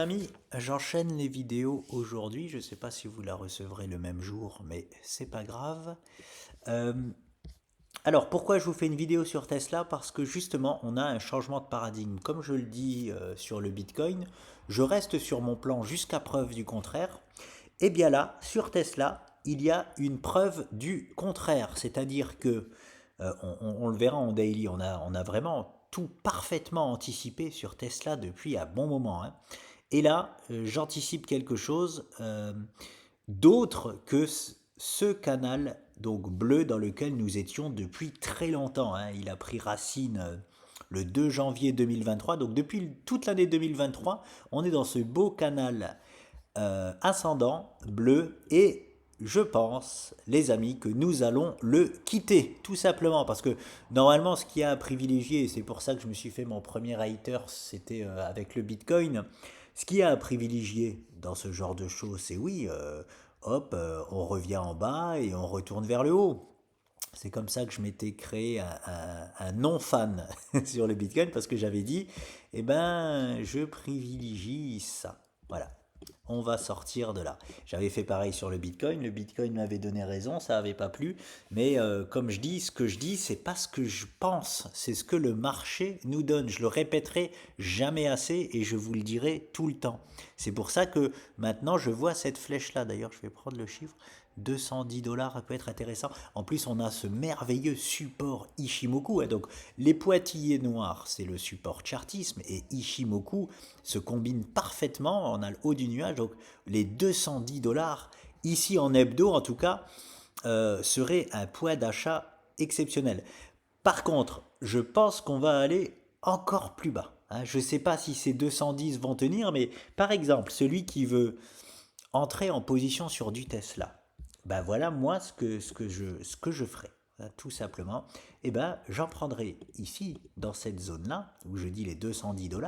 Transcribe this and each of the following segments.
amis, j'enchaîne les vidéos aujourd'hui. Je ne sais pas si vous la recevrez le même jour, mais c'est pas grave. Euh, alors, pourquoi je vous fais une vidéo sur Tesla? Parce que justement, on a un changement de paradigme. Comme je le dis sur le Bitcoin, je reste sur mon plan jusqu'à preuve du contraire. Et bien là, sur Tesla, il y a une preuve du contraire. C'est-à-dire que, on le verra en daily, on a vraiment tout parfaitement anticipé sur Tesla depuis un bon moment, hein. Et là, j'anticipe quelque chose d'autre que ce canal donc bleu dans lequel nous étions depuis très longtemps, hein. Il a pris racine le 2 janvier 2023. Donc depuis toute l'année 2023, on est dans ce beau canal ascendant bleu et je pense, les amis, que nous allons le quitter, tout simplement, parce que normalement, ce qui a à privilégier, et c'est pour ça que je me suis fait mon premier hater, c'était avec le Bitcoin, ce qui a à privilégier dans ce genre de choses, c'est oui, hop, on revient en bas et on retourne vers le haut. C'est comme ça que je m'étais créé un non-fan sur le Bitcoin, parce que j'avais dit, eh ben, je privilégie ça. Voilà, on va sortir de là. J'avais fait pareil sur le Bitcoin m'avait donné raison, ça n'avait pas plu, mais comme je dis, ce que je dis, c'est pas ce que je pense, c'est ce que le marché nous donne. Je le répéterai jamais assez et je vous le dirai tout le temps. C'est pour ça que maintenant je vois cette flèche-là, d'ailleurs je vais prendre le chiffre, 210 $, ça peut être intéressant. En plus, on a ce merveilleux support Ishimoku, hein. Donc, les pointillés noirs, c'est le support chartisme, et Ishimoku se combine parfaitement. On a le haut du nuage, donc les 210 $, ici en hebdo en tout cas, serait un poids d'achat exceptionnel. Par contre, je pense qu'on va aller encore plus bas, hein. Je ne sais pas si ces 210 vont tenir, mais par exemple, celui qui veut entrer en position sur du Tesla, ben voilà moi ce que je ferai, hein, tout simplement. Et ben j'en prendrai ici dans cette zone là où je dis les 210 $,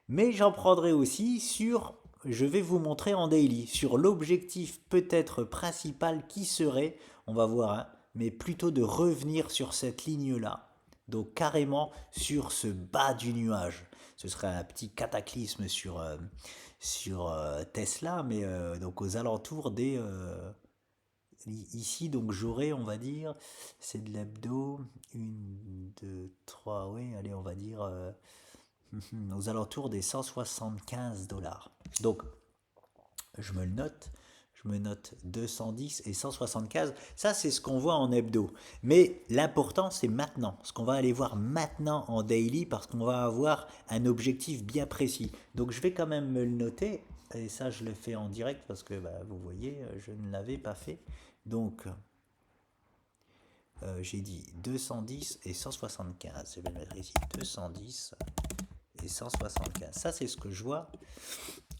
mais j'en prendrai aussi sur, je vais vous montrer en daily, sur l'objectif peut-être principal qui serait, on va voir, hein, mais plutôt de revenir sur cette ligne-là. Donc carrément sur ce bas du nuage. Ce serait un petit cataclysme sur Tesla, mais donc aux alentours des... ici, donc j'aurai, on va dire, c'est de l'hebdo, une, deux, trois, oui, allez, on va dire aux alentours des 175 $. Donc, je me le note. Je me note 210 et 175. Ça, c'est ce qu'on voit en hebdo. Mais l'important, c'est maintenant. Ce qu'on va aller voir maintenant en daily parce qu'on va avoir un objectif bien précis. Donc, je vais quand même me le noter. Et ça, je le fais en direct parce que bah, vous voyez, je ne l'avais pas fait. Donc, j'ai dit 210 et 175. Je vais le mettre ici. 210 et 175. Ça, c'est ce que je vois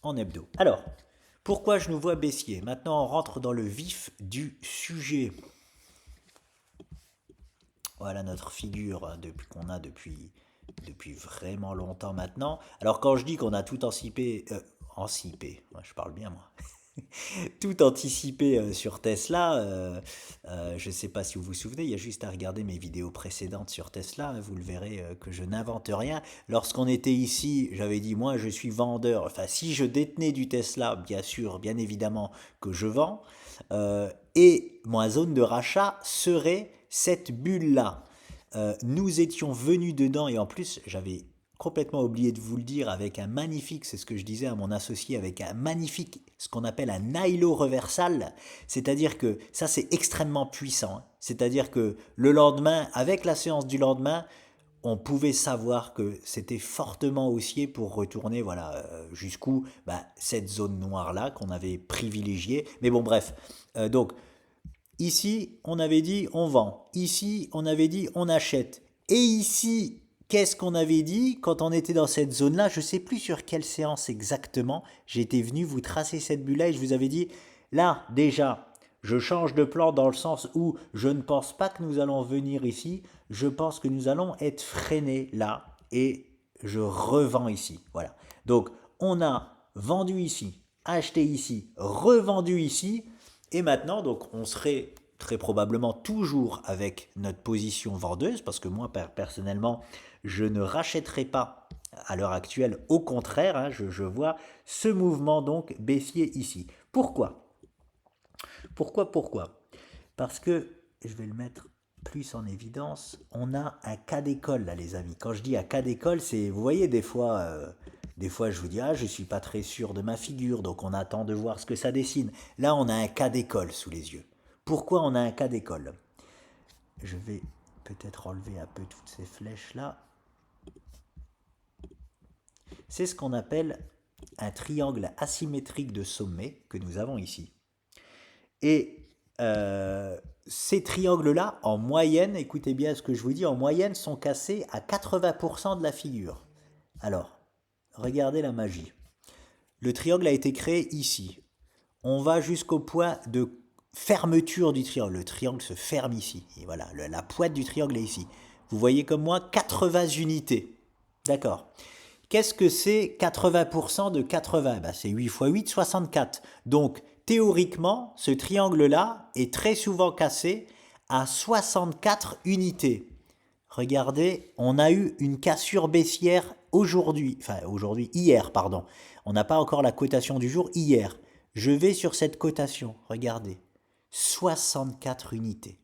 en hebdo. Alors, pourquoi je nous vois baissier? Maintenant, on rentre dans le vif du sujet. Voilà notre figure, hein, qu'on a depuis vraiment longtemps maintenant. Alors, quand je dis qu'on a tout anticipé, je parle bien moi, tout anticipé sur Tesla. Je ne sais pas si vous vous souvenez, il y a juste à regarder mes vidéos précédentes sur Tesla, hein, vous le verrez que je n'invente rien. Lorsqu'on était ici, j'avais dit moi je suis vendeur. Enfin, si je détenais du Tesla, bien sûr, bien évidemment que je vends. Et ma zone de rachat serait cette bulle-là. Nous étions venus dedans et en plus j'avais complètement oublié de vous le dire, avec un magnifique, c'est ce que je disais à mon associé, avec un magnifique, ce qu'on appelle un nihilo reversal, c'est-à-dire que ça c'est extrêmement puissant, hein. C'est-à-dire que le lendemain, avec la séance du lendemain, on pouvait savoir que c'était fortement haussier pour retourner, voilà, jusqu'où bah, cette zone noire là qu'on avait privilégiée. Mais bon, bref, donc ici on avait dit on vend, ici on avait dit on achète, et ici qu'est-ce qu'on avait dit quand on était dans cette zone-là? Je ne sais plus sur quelle séance exactement. J'étais venu vous tracer cette bulle-là et je vous avais dit, là, déjà, je change de plan dans le sens où je ne pense pas que nous allons venir ici. Je pense que nous allons être freinés là et je revends ici. Voilà. Donc, on a vendu ici, acheté ici, revendu ici. Et maintenant, donc, on serait très probablement toujours avec notre position vendeuse, parce que moi, personnellement, je ne rachèterai pas À l'heure actuelle, au contraire, hein, je vois ce mouvement donc baissier ici. Pourquoi? Pourquoi? Parce que, je vais le mettre plus en évidence, on a un cas d'école là les amis. Quand je dis un cas d'école, c'est, vous voyez des fois je vous dis, ah je suis pas très sûr de ma figure, donc on attend de voir ce que ça dessine. Là on a un cas d'école sous les yeux. Pourquoi on a un cas d'école? Je vais peut-être enlever un peu toutes ces flèches là. C'est ce qu'on appelle un triangle asymétrique de sommet que nous avons ici. Et ces triangles-là, en moyenne, écoutez bien ce que je vous dis, en moyenne sont cassés à 80% de la figure. Alors, regardez la magie. Le triangle a été créé ici. On va jusqu'au point de fermeture du triangle. Le triangle se ferme ici. Et voilà, la pointe du triangle est ici. Vous voyez comme moi, 80 unités. D'accord. Qu'est-ce que c'est 80% de 80? Ben, c'est 8 fois 8, 64. Donc, théoriquement, ce triangle-là est très souvent cassé à 64 unités. Regardez, on a eu une cassure baissière hier, pardon. On n'a pas encore la cotation du jour, hier. Je vais sur cette cotation, regardez. 64 unités.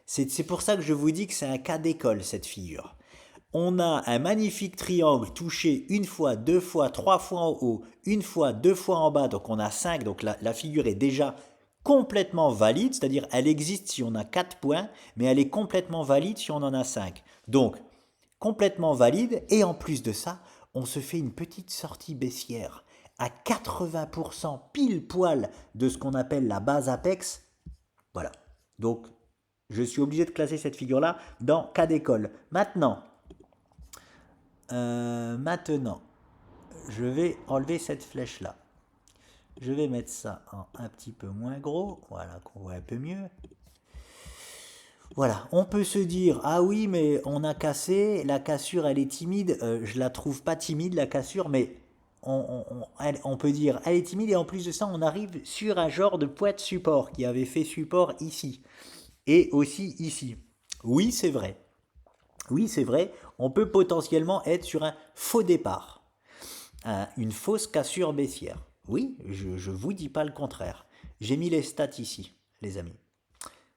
C'est pour ça que je vous dis que c'est un cas d'école, cette figure. On a un magnifique triangle touché une fois, deux fois, trois fois en haut, une fois, deux fois en bas, donc on a 5, donc la figure est déjà complètement valide, c'est-à-dire elle existe si on a 4 points, mais elle est complètement valide si on en a 5. Donc, complètement valide, et en plus de ça, on se fait une petite sortie baissière à 80% pile poil de ce qu'on appelle la base apex. Voilà. Donc, je suis obligé de classer cette figure-là dans cas d'école. Maintenant, je vais enlever cette flèche-là. Je vais mettre ça en un petit peu moins gros, voilà, qu'on voit un peu mieux. Voilà, on peut se dire, ah oui, mais on a cassé, la cassure, elle est timide. Je la trouve pas timide, la cassure, mais on peut dire, elle est timide, et en plus de ça, on arrive sur un genre de poids support qui avait fait support ici, et aussi ici. Oui, c'est vrai. Oui, c'est vrai, on peut potentiellement être sur un faux départ, une fausse cassure baissière. Oui, je ne vous dis pas le contraire. J'ai mis les stats ici, les amis.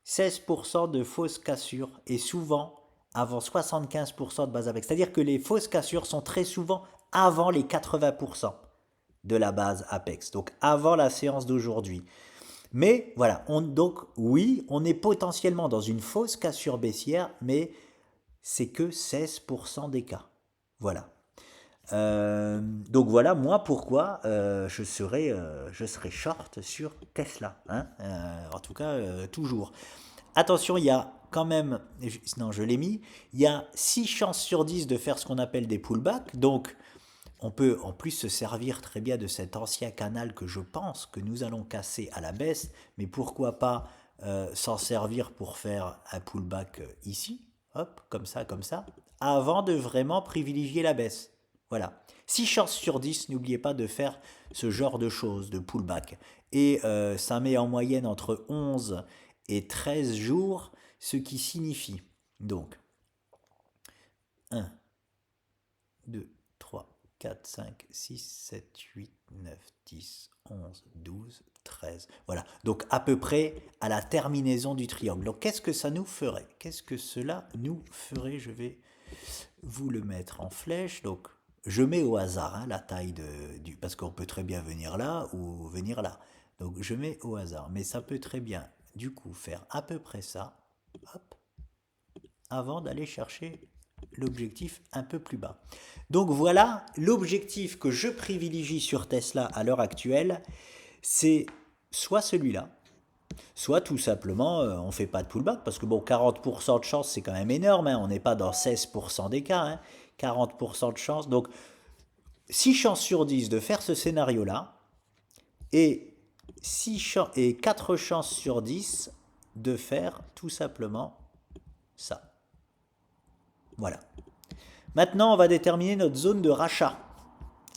16% de fausses cassures et souvent avant 75% de base apex. C'est-à-dire que les fausses cassures sont très souvent avant les 80% de la base apex, donc avant la séance d'aujourd'hui. Mais voilà, donc oui, on est potentiellement dans une fausse cassure baissière, mais c'est que 16% des cas. Voilà. Donc voilà, moi pourquoi je serais short sur Tesla. Hein, en tout cas, toujours. Attention, il y a quand même, non je l'ai mis, il y a 6 chances sur 10 de faire ce qu'on appelle des pullbacks. Donc on peut en plus se servir très bien de cet ancien canal que je pense que nous allons casser à la baisse. Mais pourquoi pas s'en servir pour faire un pullback ici, hop, comme ça, avant de vraiment privilégier la baisse. Voilà. 6 chances sur 10, n'oubliez pas de faire ce genre de choses, de pullback. Et ça met en moyenne entre 11 et 13 jours, ce qui signifie donc 1, 2, 3, 4, 5, 6, 7, 8, 9, 10, 11, 12, 13. Voilà, donc à peu près à la terminaison du triangle. Donc qu'est-ce que ça nous ferait? Qu'est-ce que cela nous ferait? Je vais vous le mettre en flèche. Donc je mets au hasard hein, la taille parce qu'on peut très bien venir là ou venir là. Donc je mets au hasard, mais ça peut très bien du coup faire à peu près ça, hop, avant d'aller chercher l'objectif un peu plus bas. Donc voilà, l'objectif que je privilégie sur Tesla à l'heure actuelle, c'est soit celui-là, soit tout simplement on ne fait pas de pullback, parce que bon, 40% de chance c'est quand même énorme, hein, on n'est pas dans 16% des cas, hein, 40% de chance, donc 6 chances sur 10 de faire ce scénario-là, et 4 chances sur 10 de faire tout simplement ça. Voilà. Maintenant, on va déterminer notre zone de rachat.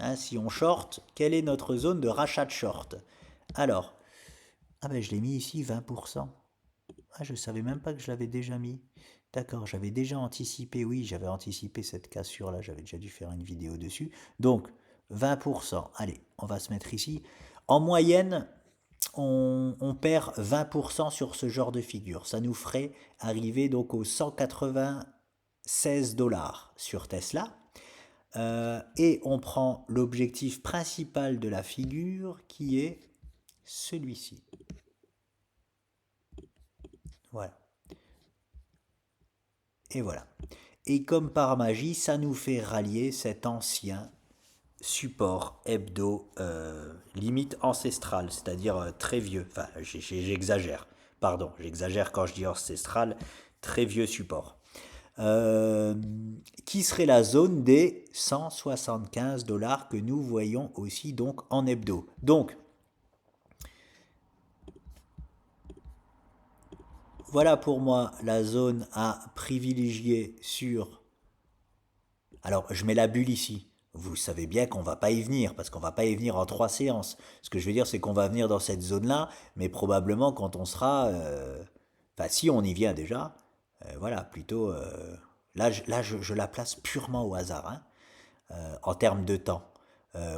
Hein, si on short, quelle est notre zone de rachat de short? Alors, je l'ai mis ici 20%. Ah, je savais même pas que je l'avais déjà mis. D'accord, j'avais déjà anticipé, oui, j'avais anticipé cette cassure-là, j'avais déjà dû faire une vidéo dessus. Donc, 20%, allez, on va se mettre ici. En moyenne, on perd 20% sur ce genre de figure. Ça nous ferait arriver donc aux 196 dollars sur Tesla. Et on prend l'objectif principal de la figure qui est celui-ci. Voilà. Et voilà. Et comme par magie, ça nous fait rallier cet ancien support hebdo limite ancestral, c'est-à-dire très vieux. Enfin, j'exagère. Pardon, j'exagère quand je dis ancestral, très vieux support. Euh, qui serait la zone des 175 dollars que nous voyons aussi donc en hebdo. Donc, voilà pour moi la zone à privilégier sur. Alors, je mets la bulle ici. Vous savez bien qu'on va pas y venir, parce qu'on va pas y venir en 3 séances. Ce que je veux dire, c'est qu'on va venir dans cette zone-là, mais probablement quand on sera. Enfin, si on y vient déjà, voilà, plutôt. Là, je la place purement au hasard, hein, en termes de temps.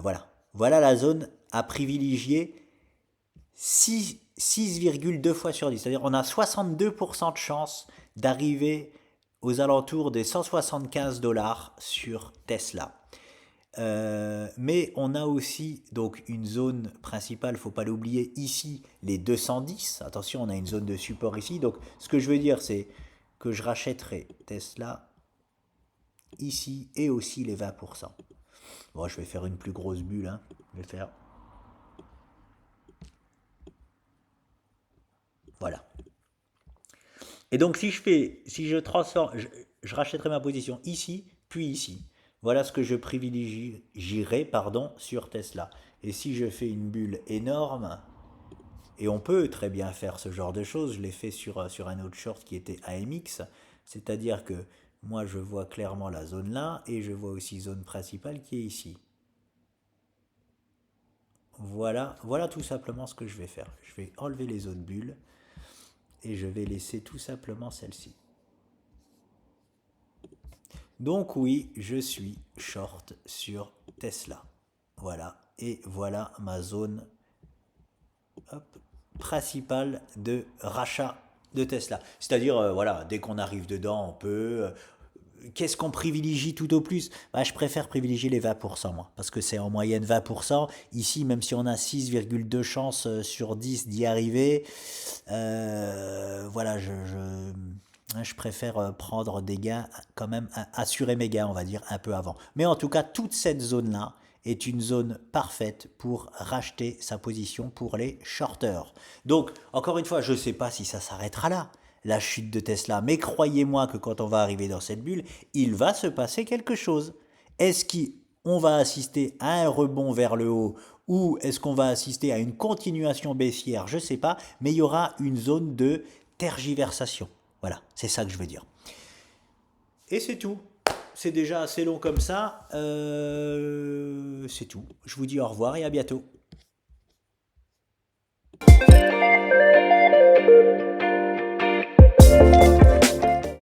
Voilà. Voilà la zone à privilégier 6,2 fois sur 10. C'est-à-dire on a 62% de chance d'arriver aux alentours des 175 dollars sur Tesla. Mais on a aussi donc une zone principale, faut pas l'oublier, ici les 210. Attention, on a une zone de support ici. Donc ce que je veux dire, c'est que je rachèterai Tesla ici et aussi les 20%. Bon, je vais faire une plus grosse bulle, hein. Je vais faire. Voilà. Et donc si je transforme, je rachèterai ma position ici, puis ici. Voilà ce que je privilégierai, pardon, sur Tesla. Et si je fais une bulle énorme, et on peut très bien faire ce genre de choses, je l'ai fait sur un autre short qui était AMX, c'est-à-dire que moi je vois clairement la zone là, et je vois aussi zone principale qui est ici. Voilà, voilà tout simplement ce que je vais faire. Je vais enlever les autres bulles, et je vais laisser tout simplement celle-ci. Donc oui, je suis short sur Tesla. Voilà. Et voilà ma zone, hop, principale de rachat de Tesla. C'est-à-dire, voilà, dès qu'on arrive dedans, on peut. Qu'est-ce qu'on privilégie tout au plus? Bah, je préfère privilégier les 20%, moi, parce que c'est en moyenne 20%. Ici, même si on a 6,2 chances sur 10 d'y arriver, voilà, je préfère prendre des gains, quand même, assurer mes gains, on va dire, un peu avant. Mais en tout cas, toute cette zone-là est une zone parfaite pour racheter sa position pour les shorters. Donc, encore une fois, je ne sais pas si ça s'arrêtera là, la chute de Tesla, mais croyez-moi que quand on va arriver dans cette bulle, il va se passer quelque chose. Est-ce qu'on va assister à un rebond vers le haut ou est-ce qu'on va assister à une continuation baissière? Je ne sais pas, mais il y aura une zone de tergiversation. Voilà, c'est ça que je veux dire. Et c'est tout. C'est déjà assez long comme ça. C'est tout. Je vous dis au revoir et à bientôt.